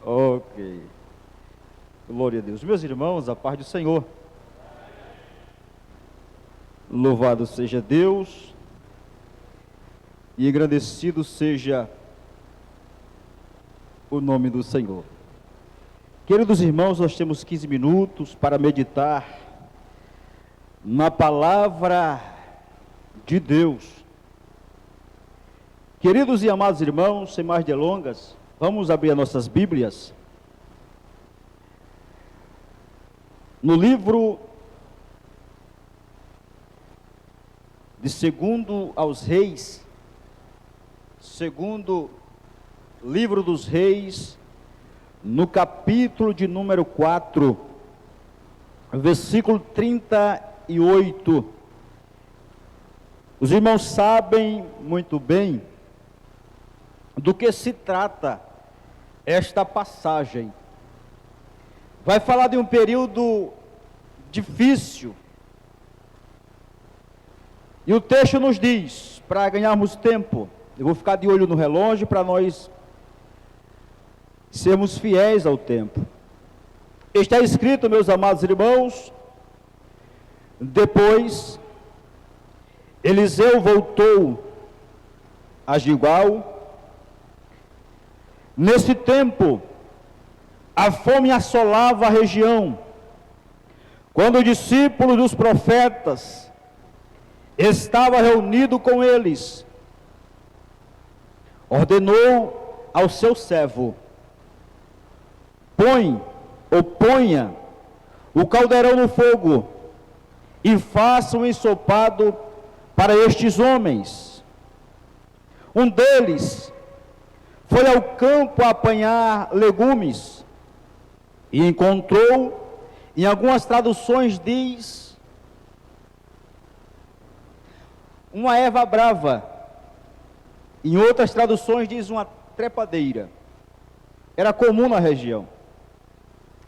Ok. Glória a Deus. Meus irmãos, a paz do Senhor. Louvado seja Deus e engrandecido seja o nome do Senhor. Queridos irmãos, nós temos 15 minutos para meditar na palavra de Deus. Queridos e amados irmãos, sem mais delongas, vamos abrir as nossas Bíblias no livro de 2 aos Reis, segundo livro dos Reis, no capítulo de número 4, versículo 38. Os irmãos sabem muito bem do que se trata esta passagem. Vai falar de um período difícil. E o texto nos diz, para ganharmos tempo, eu vou ficar de olho no relógio para nós sermos fiéis ao tempo. Está escrito, meus amados irmãos, depois Eliseu voltou a Gilgal. Nesse tempo, a fome assolava a região. Quando os discípulos dos profetas estavam reunidos com eles, ordenou ao seu servo: ponha o caldeirão no fogo e faça um ensopado para estes homens. Um deles foi ao campo a apanhar legumes e encontrou, em algumas traduções diz, uma erva brava, em outras traduções diz uma trepadeira. Era comum na região.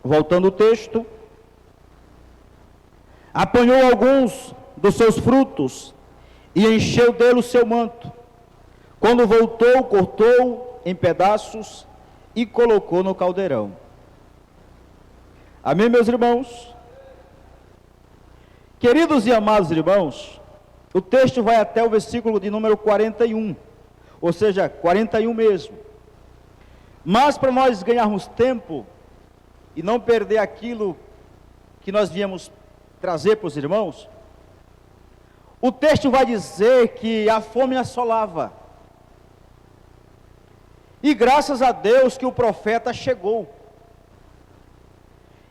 Voltando o texto, apanhou alguns dos seus frutos e encheu dele o seu manto. Quando voltou, cortou em pedaços e colocou no caldeirão. Amém, meus irmãos? Queridos e amados irmãos, o texto vai até o versículo de número 41, ou seja, 41 mesmo. Mas para nós ganharmos tempo e não perder aquilo que nós viemos trazer para os irmãos, o texto vai dizer que a fome assolava. E graças a Deus que o profeta chegou.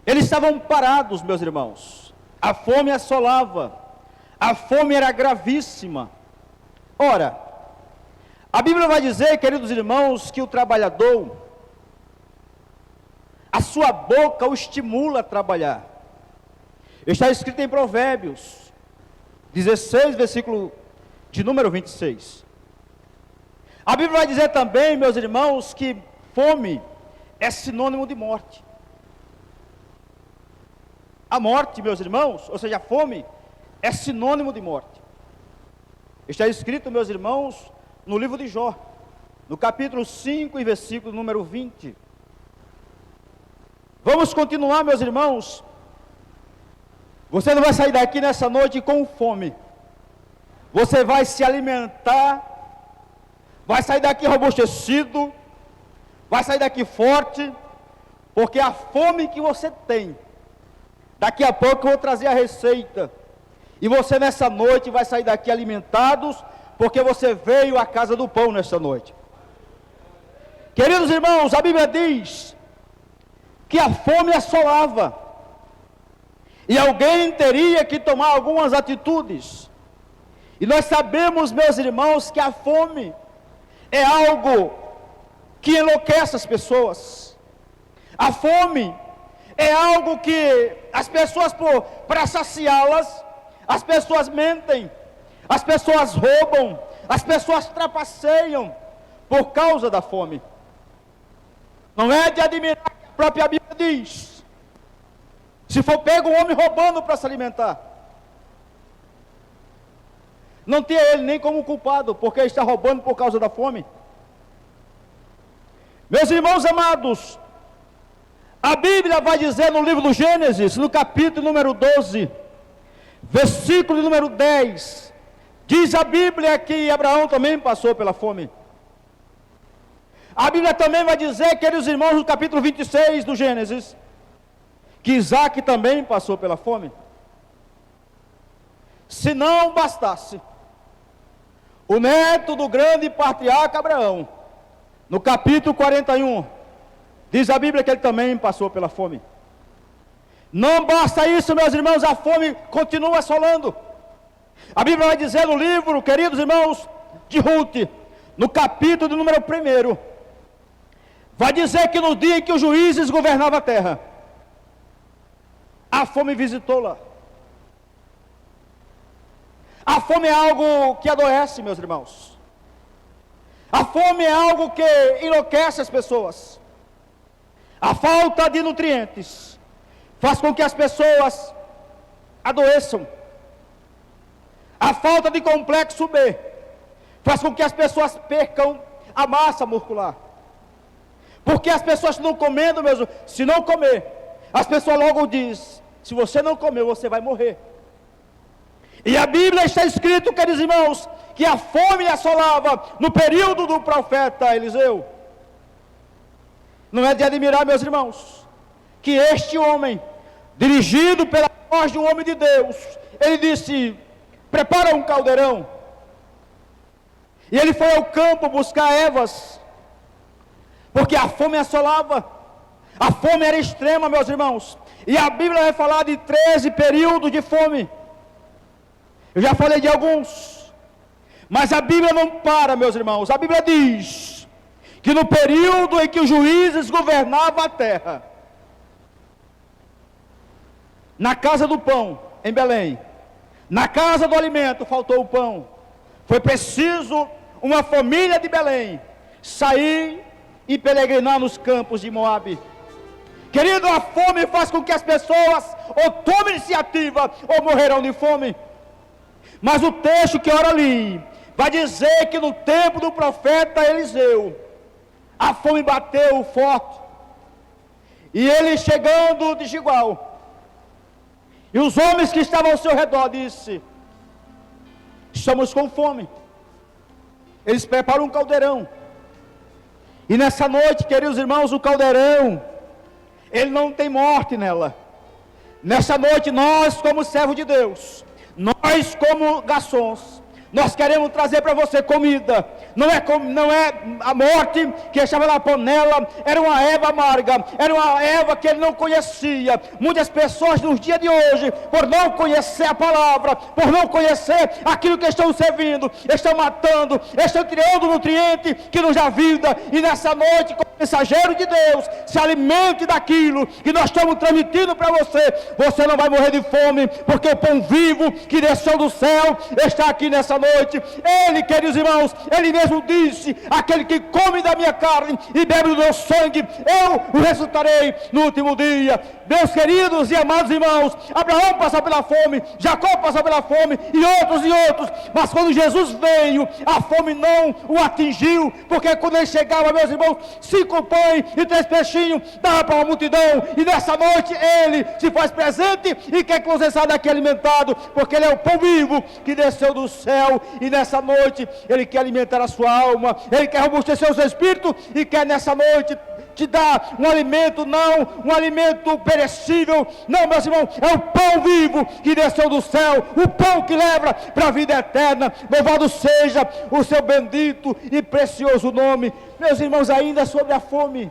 Eles estavam parados, meus irmãos. A fome assolava. A fome era gravíssima. Ora, a Bíblia vai dizer, queridos irmãos, que o trabalhador, a sua boca o estimula a trabalhar. Está escrito em Provérbios 16, versículo de número 26. A Bíblia vai dizer também, meus irmãos, que fome é sinônimo de morte. A morte, meus irmãos, ou seja, a fome, é sinônimo de morte. Está escrito, meus irmãos, no livro de Jó, no capítulo 5 e versículo número 20. Vamos continuar, meus irmãos. Você não vai sair daqui nessa noite com fome. Você vai se alimentar, vai sair daqui robustecido, vai sair daqui forte, porque a fome que você tem, daqui a pouco eu vou trazer a receita, e você nessa noite vai sair daqui alimentados, porque você veio à casa do pão nessa noite. Queridos irmãos, a Bíblia diz que a fome assolava, e alguém teria que tomar algumas atitudes, e nós sabemos, meus irmãos, que a fome é algo que enlouquece as pessoas. A fome é algo que as pessoas, para saciá-las, as pessoas mentem, as pessoas roubam, as pessoas trapaceiam por causa da fome. Não é de admirar que a própria Bíblia diz: se for pego um homem roubando para se alimentar, não tenha ele nem como culpado, porque está roubando por causa da fome. Meus irmãos amados, A Bíblia vai dizer no livro do Gênesis, no capítulo número 12, versículo número 10, diz a Bíblia que Abraão também passou pela fome. A Bíblia também vai dizer, queridos irmãos, no capítulo 26 do Gênesis, que Isaac também passou pela fome. Se não bastasse, o neto do grande patriarca Abraão, no capítulo 41, diz a Bíblia que ele também passou pela fome. Não basta isso, meus irmãos, a fome continua assolando. A Bíblia vai dizer no livro, queridos irmãos, de Ruth, no capítulo do número 1, vai dizer que no dia em que os juízes governavam a terra, a fome visitou-la. A fome é algo que adoece, meus irmãos. A fome é algo que enlouquece as pessoas. A falta de nutrientes faz com que as pessoas adoeçam. A falta de complexo B faz com que as pessoas percam a massa muscular. Porque as pessoas não comendo mesmo, se não comer, as pessoas logo dizem, se você não comer, você vai morrer. E a Bíblia está escrito, queridos irmãos, que a fome assolava no período do profeta Eliseu. Não é de admirar, meus irmãos, que este homem, dirigido pela voz de um homem de Deus, ele disse, prepara um caldeirão. E ele foi ao campo buscar ervas, porque a fome assolava. A fome era extrema, meus irmãos. E a Bíblia vai falar de 13 períodos de fome. Eu já falei de alguns, mas a Bíblia não para, meus irmãos. A Bíblia diz que no período em que os juízes governavam a terra, na casa do pão, em Belém, na casa do alimento, faltou o pão. Foi preciso uma família de Belém sair e peregrinar nos campos de Moabe. Querido, a fome faz com que as pessoas ou tomem iniciativa ou morrerão de fome. Mas o texto que ora ali vai dizer que no tempo do profeta Eliseu, a fome bateu forte. E ele chegando de Gilgal, e os homens que estavam ao seu redor disse, estamos com fome. Eles preparam um caldeirão. E nessa noite, queridos irmãos, o caldeirão, ele não tem morte nela. Nessa noite, nós como servos de Deus, nós como garçons, nós queremos trazer para você comida. Não é a morte que estava na panela, era uma erva amarga, era uma erva que ele não conhecia. Muitas pessoas nos dias de hoje, por não conhecer a palavra, por não conhecer aquilo que estão servindo, estão matando, estão tirando o nutriente que nos dá vida. E nessa noite, como mensageiro de Deus, se alimente daquilo que nós estamos transmitindo para você. Você não vai morrer de fome, porque o pão vivo que desceu do céu está aqui nessa noite. Ele, queridos irmãos, ele mesmo disse, aquele que come da minha carne e bebe do meu sangue, eu o ressuscitarei no último dia. Meus queridos e amados irmãos, Abraão passou pela fome, Jacó passou pela fome e outros, mas quando Jesus veio, a fome não o atingiu, porque quando ele chegava, meus irmãos, 5 pães e 3 peixinhos, dava para uma multidão. E nessa noite ele se faz presente e quer que você saia daqui alimentado, porque ele é o pão vivo que desceu do céu. E nessa noite ele quer alimentar a sua alma, ele quer robustecer o seu espírito e quer nessa noite te dar um alimento, não um alimento perecível, não, meus irmãos, é o pão vivo que desceu do céu, o pão que leva para a vida eterna. Louvado seja o seu bendito e precioso nome. Meus irmãos, ainda sobre a fome,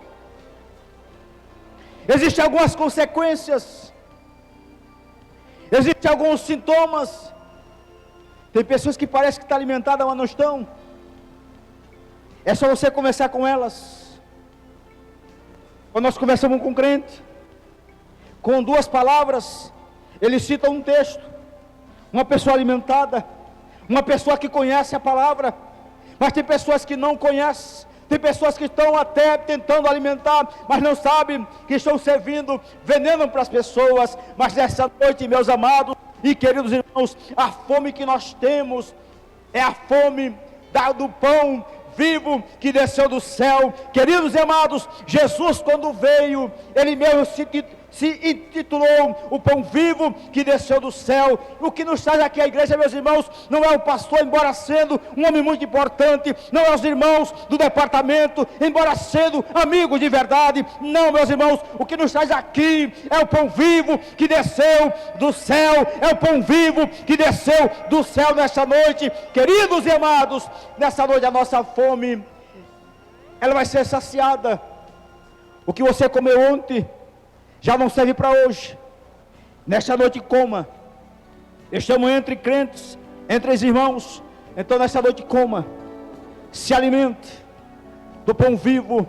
existem algumas consequências, existem alguns sintomas. Tem pessoas que parecem que estão alimentadas, mas não estão. É só você conversar com elas. Quando nós conversamos com um crente, com 2 palavras, ele cita um texto. Uma pessoa alimentada, uma pessoa que conhece a palavra. Mas tem pessoas que não conhecem. Tem pessoas que estão até tentando alimentar, mas não sabem que estão servindo veneno para as pessoas. Mas nessa noite, meus amados e queridos irmãos, a fome que nós temos é a fome do pão vivo que desceu do céu. Queridos e amados, Jesus, quando veio, Ele mesmo se intitulou o pão vivo que desceu do céu. O que nos traz aqui à igreja, meus irmãos, não é o pastor, embora sendo um homem muito importante, não é os irmãos do departamento, embora sendo amigos de verdade, não, meus irmãos, o que nos traz aqui é o pão vivo que desceu do céu, é o pão vivo que desceu do céu nesta noite. Queridos e amados, nessa noite a nossa fome, ela vai ser saciada. O que você comeu ontem já não serve para hoje. Nesta noite coma. Estamos entre crentes, entre os irmãos. Então nesta noite coma, se alimente do pão vivo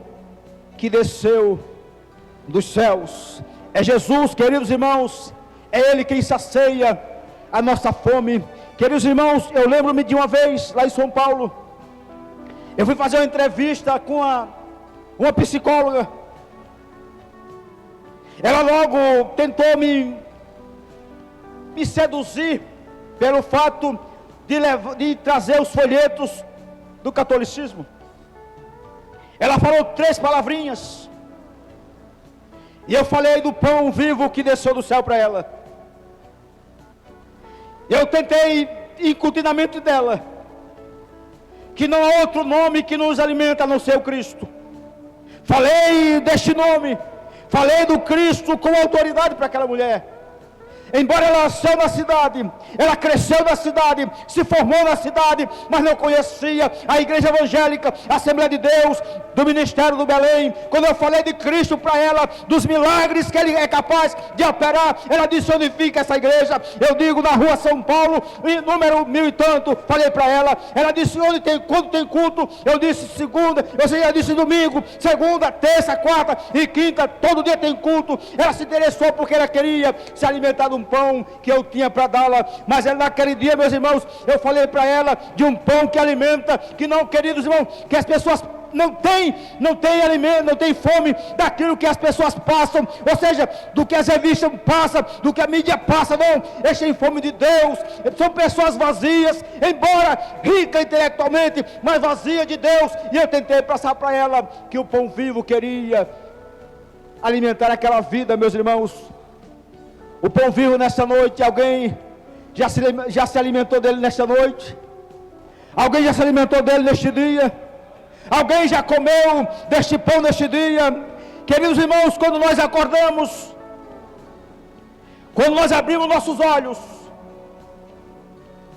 que desceu dos céus. É Jesus, queridos irmãos, é Ele quem sacia a nossa fome. Queridos irmãos, eu lembro-me de uma vez lá em São Paulo, eu fui fazer uma entrevista com uma psicóloga. Ela logo tentou me seduzir pelo fato de trazer os folhetos do catolicismo. Ela falou 3 palavrinhas, e eu falei do pão vivo que desceu do céu para ela. Eu tentei incutir na mente dela que não há outro nome que nos alimenta a não ser o Cristo. Falei deste nome, falei do Cristo com autoridade para aquela mulher. Embora ela nasceu na cidade, ela cresceu na cidade, se formou na cidade, mas não conhecia a igreja evangélica, a Assembleia de Deus, do Ministério do Belém. Quando eu falei de Cristo para ela, dos milagres que Ele é capaz de operar, ela disse: onde fica essa igreja? Eu digo, na rua São Paulo, número 1000 e tanto. Falei para ela, ela disse: quando tem culto? Eu disse segunda, eu disse domingo, segunda, terça, quarta e quinta, todo dia tem culto. Ela se interessou porque ela queria se alimentar do pão que eu tinha para dá-la. Mas naquele dia, meus irmãos, eu falei para ela de um pão que alimenta, que não, queridos irmãos, que as pessoas não tem alimento, não tem fome daquilo que as pessoas passam, ou seja, do que as revistas passam, do que a mídia passa. Não, eles têm fome de Deus. São pessoas vazias, embora ricas intelectualmente, mas vazias de Deus. E eu tentei passar para ela que o pão vivo queria alimentar aquela vida, meus irmãos. O pão vivo nesta noite, alguém já se alimentou dele nesta noite? Alguém já se alimentou dele neste dia? Alguém já comeu deste pão neste dia? Queridos irmãos, quando nós acordamos, quando nós abrimos nossos olhos,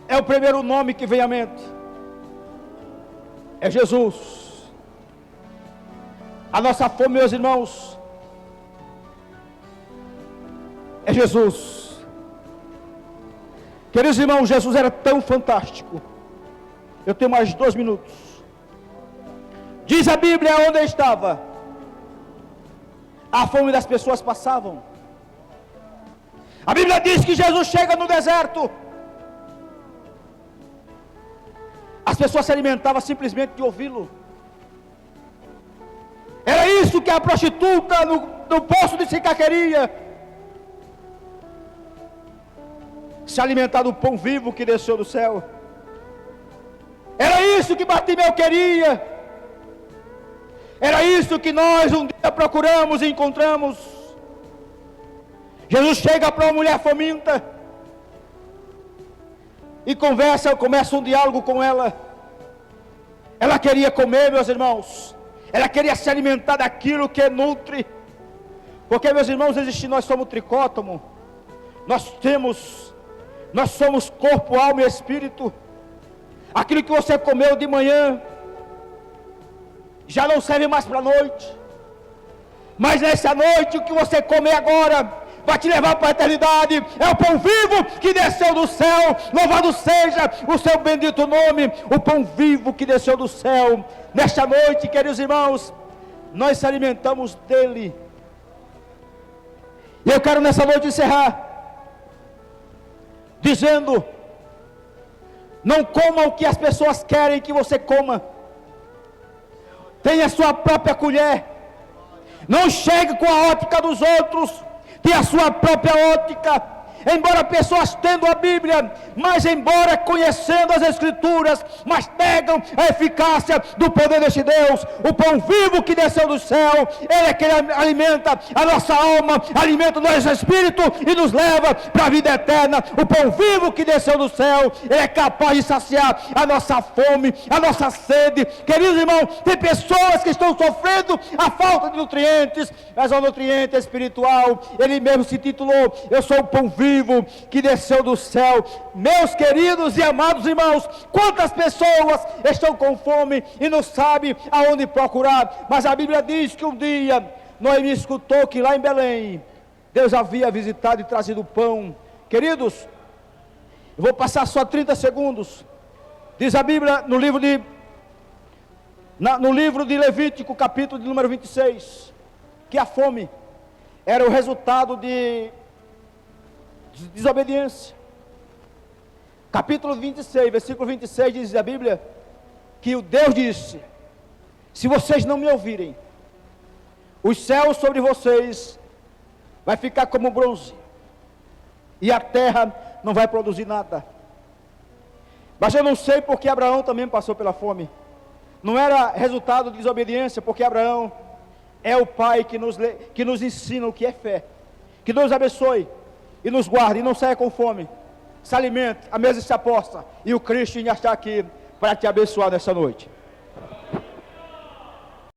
é o primeiro nome que vem à mente, é Jesus. A nossa fome, meus irmãos, é Jesus. Queridos irmãos, Jesus era tão fantástico. Eu tenho mais 2 minutos. Diz a Bíblia onde eu estava, a fome das pessoas passavam. A Bíblia diz que Jesus chega no deserto. As pessoas se alimentavam simplesmente de ouvi-lo. Era isso que a prostituta no poço de Sicar queria. Se alimentar do pão vivo que desceu do céu. Era isso que Bartimeu queria. Era isso que nós um dia procuramos e encontramos. Jesus chega para uma mulher faminta e começa um diálogo com ela. Ela queria comer, meus irmãos. Ela queria se alimentar daquilo que nutre. Porque, meus irmãos, nós somos tricótomo. Nós somos corpo, alma e espírito. Aquilo que você comeu de manhã já não serve mais para a noite. Mas nessa noite, o que você comer agora vai te levar para a eternidade. É o pão vivo que desceu do céu. Louvado seja o seu bendito nome. O pão vivo que desceu do céu. Nesta noite, queridos irmãos, nós se alimentamos dele. E eu quero nessa noite encerrar dizendo: não coma o que as pessoas querem que você coma. Tenha a sua própria colher. Não chegue com a ótica dos outros. Tenha a sua própria ótica. embora pessoas tendo a Bíblia, mas embora conhecendo as Escrituras, mas negam a eficácia do poder deste Deus. O pão vivo que desceu do céu, Ele é que alimenta a nossa alma, alimenta o nosso espírito e nos leva para a vida eterna. O pão vivo que desceu do céu, Ele é capaz de saciar a nossa fome, a nossa sede. Queridos irmãos, tem pessoas que estão sofrendo a falta de nutrientes, mas o nutriente espiritual, Ele mesmo se titulou: eu sou o pão vivo que desceu do céu. Meus queridos e amados irmãos, quantas pessoas estão com fome e não sabem aonde procurar? Mas a Bíblia diz que um dia Noemi escutou que lá em Belém Deus havia visitado e trazido pão. Queridos, eu vou passar só 30 segundos. Diz a Bíblia no livro de Levítico, capítulo de número 26, que a fome era o resultado de desobediência. Capítulo 26, versículo 26, diz a Bíblia que o Deus disse: se vocês não me ouvirem, os céus sobre vocês vai ficar como bronze, e a terra não vai produzir nada. Mas eu não sei porque Abraão também passou pela fome. Não era resultado de desobediência, porque Abraão é o pai que nos ensina o que é fé. Que Deus abençoe e nos guarde e não saia com fome. Se alimente, a mesa se aposta, e o Cristo está aqui para te abençoar nessa noite.